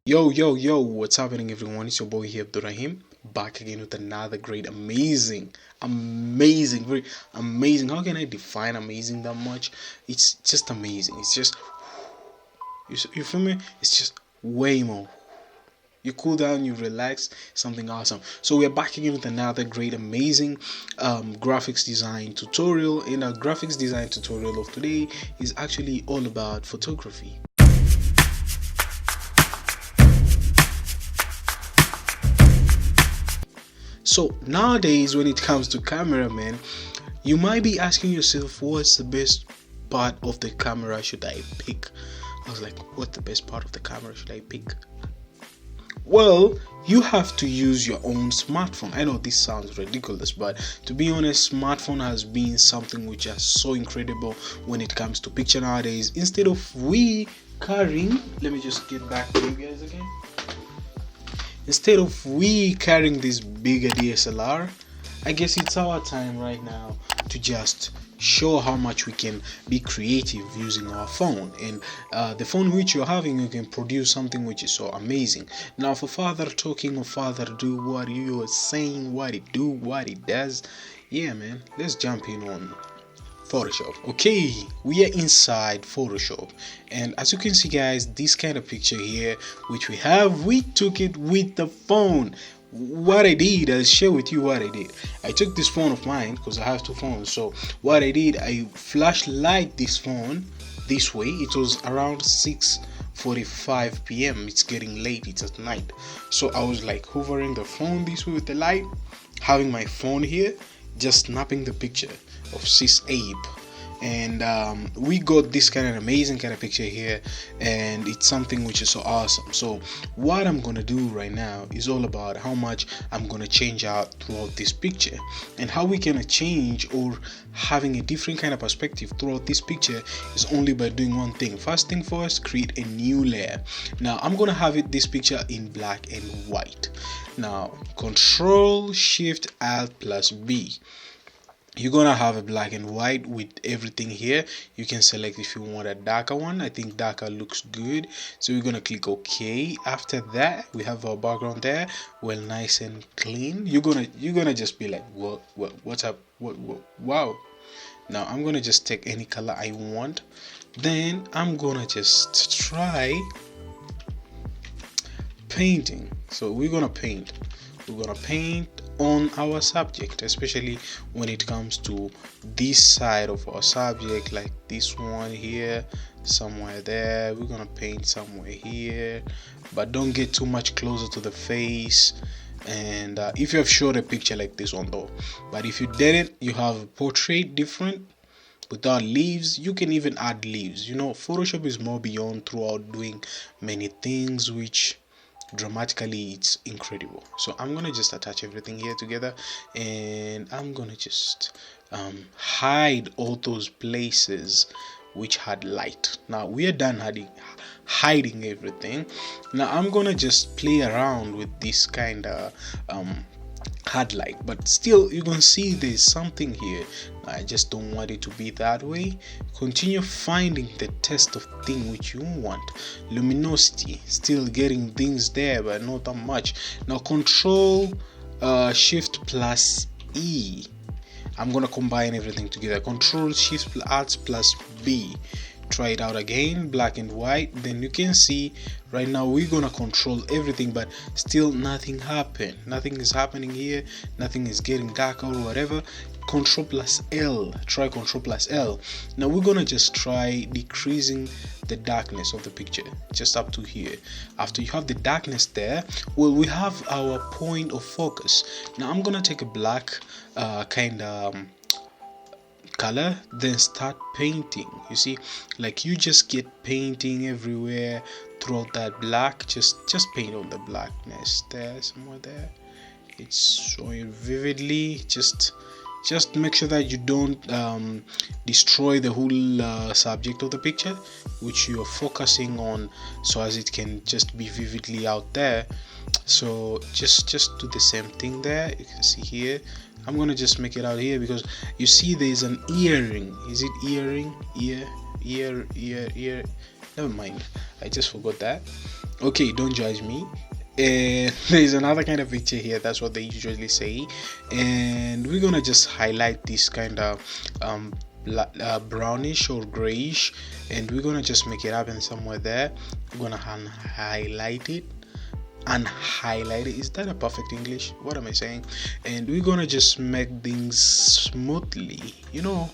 Yo, what's happening, everyone? It's your boy here, Abdurrahim, back again with another great, very amazing. How can I define amazing that much? It's just amazing. It's just, you feel me? It's just way more. You cool down, you relax, something awesome. So we're back again with another great, amazing graphics design tutorial. And our graphics design tutorial of today is actually all about photography. So nowadays, when it comes to cameramen, you might be asking yourself, what's the best part of the camera should I pick? I was like, what's the best part of the camera should I pick? Well, you have to use your own smartphone. I know this sounds ridiculous, but to be honest, smartphone has been something which is so incredible when it comes to picture nowadays. Instead of we carrying, let me just get back to you guys again. Instead of we carrying this bigger DSLR, I guess it's our time right now to just show how much we can be creative using our phone. And the phone which you're having, you can produce something which is so amazing. Now, for further talking or further do what you are saying, what it do, what it does, yeah, man, let's jump in on Photoshop. Okay, we are inside Photoshop, and as you can see, guys, this kind of picture here which we took it with the phone. What I did, I'll share with you what I did. I took this phone of mine because I have two phones. So what I did, I flashlight this phone this way. It was around 6:45 p.m. It's getting late, it's at night. So I was like hovering the phone this way with the light, having my phone here, just snapping the picture of Sis Abe. And we got this kind of amazing kind of picture here, and it's something which is so awesome. So what I'm gonna do right now is all about how much I'm gonna change out throughout this picture, and how we can change or having a different kind of perspective throughout this picture is only by doing one thing. First thing first, create a new layer. Now I'm gonna have this picture in black and white. Now Control Shift Alt plus B. You're gonna have a black and white with everything here. You can select if you want a darker one. I think darker looks good, so we're gonna click OK. After that, we have our background there, well, nice and clean. You're gonna just be like, what's up, wow. Now I'm gonna just take any color I want, then I'm gonna just try painting. So we're gonna paint on our subject, especially when it comes to this side of our subject, like this one here, somewhere there. We're gonna paint somewhere here, but don't get too much closer to the face. And if you have shot a picture like this one though, but if you didn't, you have a portrait different without leaves. You can even add leaves. You know, Photoshop is more beyond throughout doing many things which dramatically it's incredible. So I'm gonna just attach everything here together, and I'm gonna just hide all those places which had light. Now we are done hiding everything. Now I'm gonna just play around with this kind of hard light, but still you can see there's something here. I just don't want it to be that way. Continue finding the test of thing which you want. Luminosity, still getting things there, but not that much. Now Control Shift plus E. I'm gonna combine everything together. Control Shift Alt plus B. Try it out again, black and white. Then you can see right now we're gonna control everything, but still nothing happened. Nothing is happening here. Nothing is getting darker or whatever. Control plus L. Try Control plus L. Now we're gonna just try decreasing the darkness of the picture just up to here. After you have the darkness there, well, we have our point of focus. Now I'm gonna take a black kind of color, then start painting. You see, like you just get painting everywhere throughout that black. Just paint on the blackness there, somewhere there. It's showing vividly. Just make sure that you don't destroy the whole subject of the picture which you're focusing on, so as it can just be vividly out there. So just do the same thing there. You can see here I'm gonna just make it out here, because you see there's an earring. Is it earring? Ear? Never mind, I just forgot that. Okay, don't judge me. And there's another kind of picture here, that's what they usually say, and we're gonna just highlight this kind of brownish or grayish, and we're gonna just make it happen somewhere there. We're gonna highlight it and highlight it. Is that a perfect English? What am I saying? And we're gonna just make things smoothly, you know.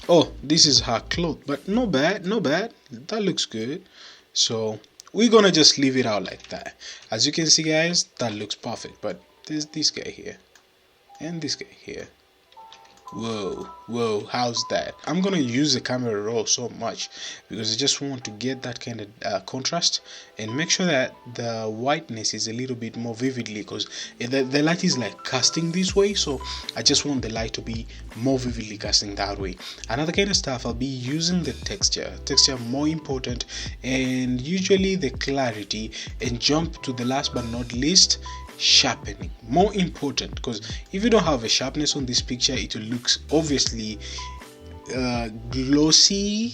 Oh, this is her cloth, but no bad, no bad, that looks good. So we're gonna just leave it out like that. As you can see, guys, that looks perfect. But there's this guy here and this guy here. Whoa, how's that? I'm gonna use the camera raw so much because I just want to get that kind of contrast and make sure that the whiteness is a little bit more vividly, because the light is like casting this way, so I just want the light to be more vividly casting that way. Another kind of stuff, I'll be using the texture more important, and usually the clarity, and jump to the last but not least, sharpening, more important, because if you don't have a sharpness on this picture, it will look obviously glossy,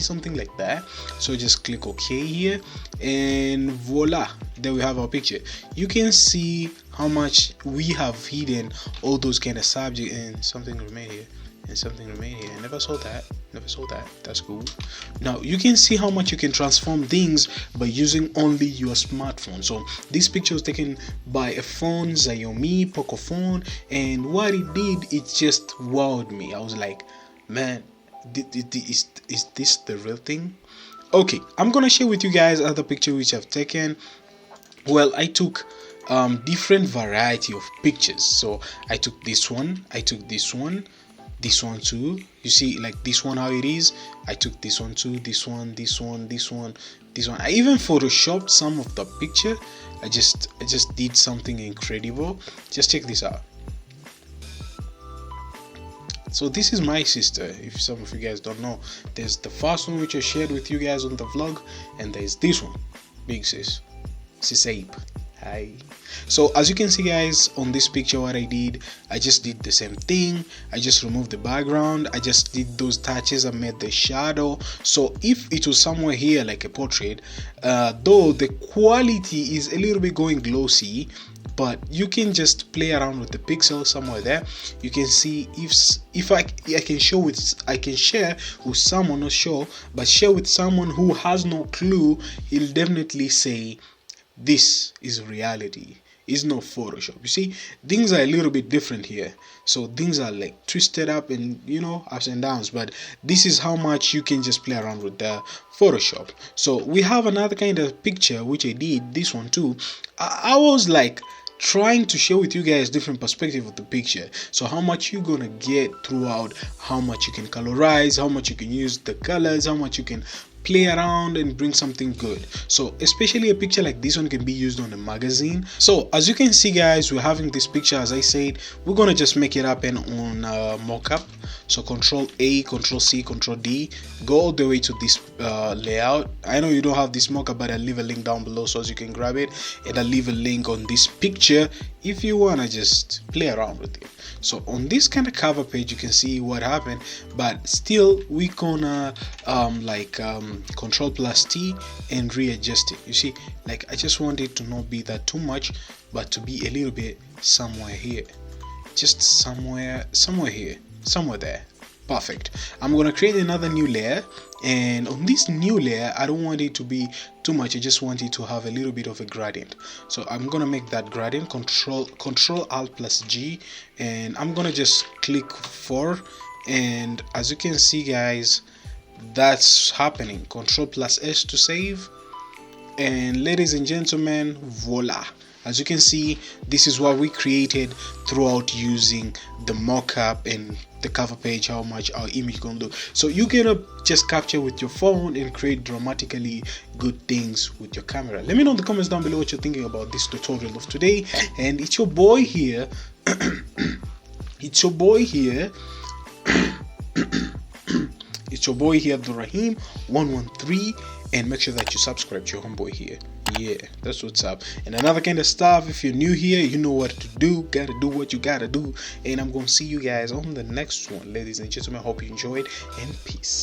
something like that. So just click OK here, and voila, there we have our picture. You can see how much we have hidden all those kind of subject, and something remain here, and something remain here. I never saw that. That's cool. Now you can see how much you can transform things by using only your smartphone. So this picture was taken by a phone, Xiaomi Poco phone, and what it did, it just wowed me. I was like, man, is this the real thing? Okay, I'm gonna share with you guys other picture which I've taken. Well, I took different variety of pictures. So I took this one, this one too. You see, like this one, how it is. I took this one too, this one. I even photoshopped some of the picture. I just did something incredible. Just check this out. So this is my sister, if some of you guys don't know. There's the first one which I shared with you guys on the vlog, and there's this one, big sis Ape. Hi. So as you can see, guys, on this picture, what I did, I just did the same thing. I just removed the background, I just did those touches, I made the shadow. So if it was somewhere here like a portrait, though the quality is a little bit going glossy, but you can just play around with the pixels somewhere there. You can see if I can share with someone, not sure, but share with someone who has no clue, he'll definitely say this is reality, is no Photoshop. You see, things are a little bit different here. So things are like twisted up and, you know, ups and downs, but this is how much you can just play around with the Photoshop. So we have another kind of picture which I did, this one too. I was like trying to share with you guys different perspective of the picture. So how much you're gonna get throughout, how much you can colorize, how much you can use the colors, how much you can play around and bring something good. So especially a picture like this one can be used on a magazine. So as you can see, guys, we're having this picture. As I said, we're gonna just make it happen on mockup. So Control A, Control C, Control D, go all the way to this layout. I know you don't have this mockup, but I'll leave a link down below so as you can grab it, and I'll leave a link on this picture if you wanna just play around with it. So on this kind of cover page, you can see what happened, but still we gonna Control plus T and readjust it. You see, like I just want it to not be that too much, but to be a little bit somewhere here, just somewhere here, somewhere there. Perfect. I'm gonna create another new layer, and on this new layer, I don't want it to be too much. I just want it to have a little bit of a gradient. So I'm gonna make that gradient Control Alt plus G, and I'm gonna just click 4, and as you can see, guys, that's happening. Control plus S to save, and ladies and gentlemen, voila. As you can see, this is what we created throughout using the mockup and the cover page, how much our image gonna look. So you can just capture with your phone and create dramatically good things with your camera. Let me know in the comments down below what you're thinking about this tutorial of today. And it's your boy here it's your boy here it's your boy here, the Rahim 113, and make sure that you subscribe to your homeboy here. Yeah, that's what's up. And another kind of stuff, if you're new here, you know what to do. Gotta do what you gotta do. And I'm gonna see you guys on the next one. Ladies and gentlemen, hope you enjoyed, and peace.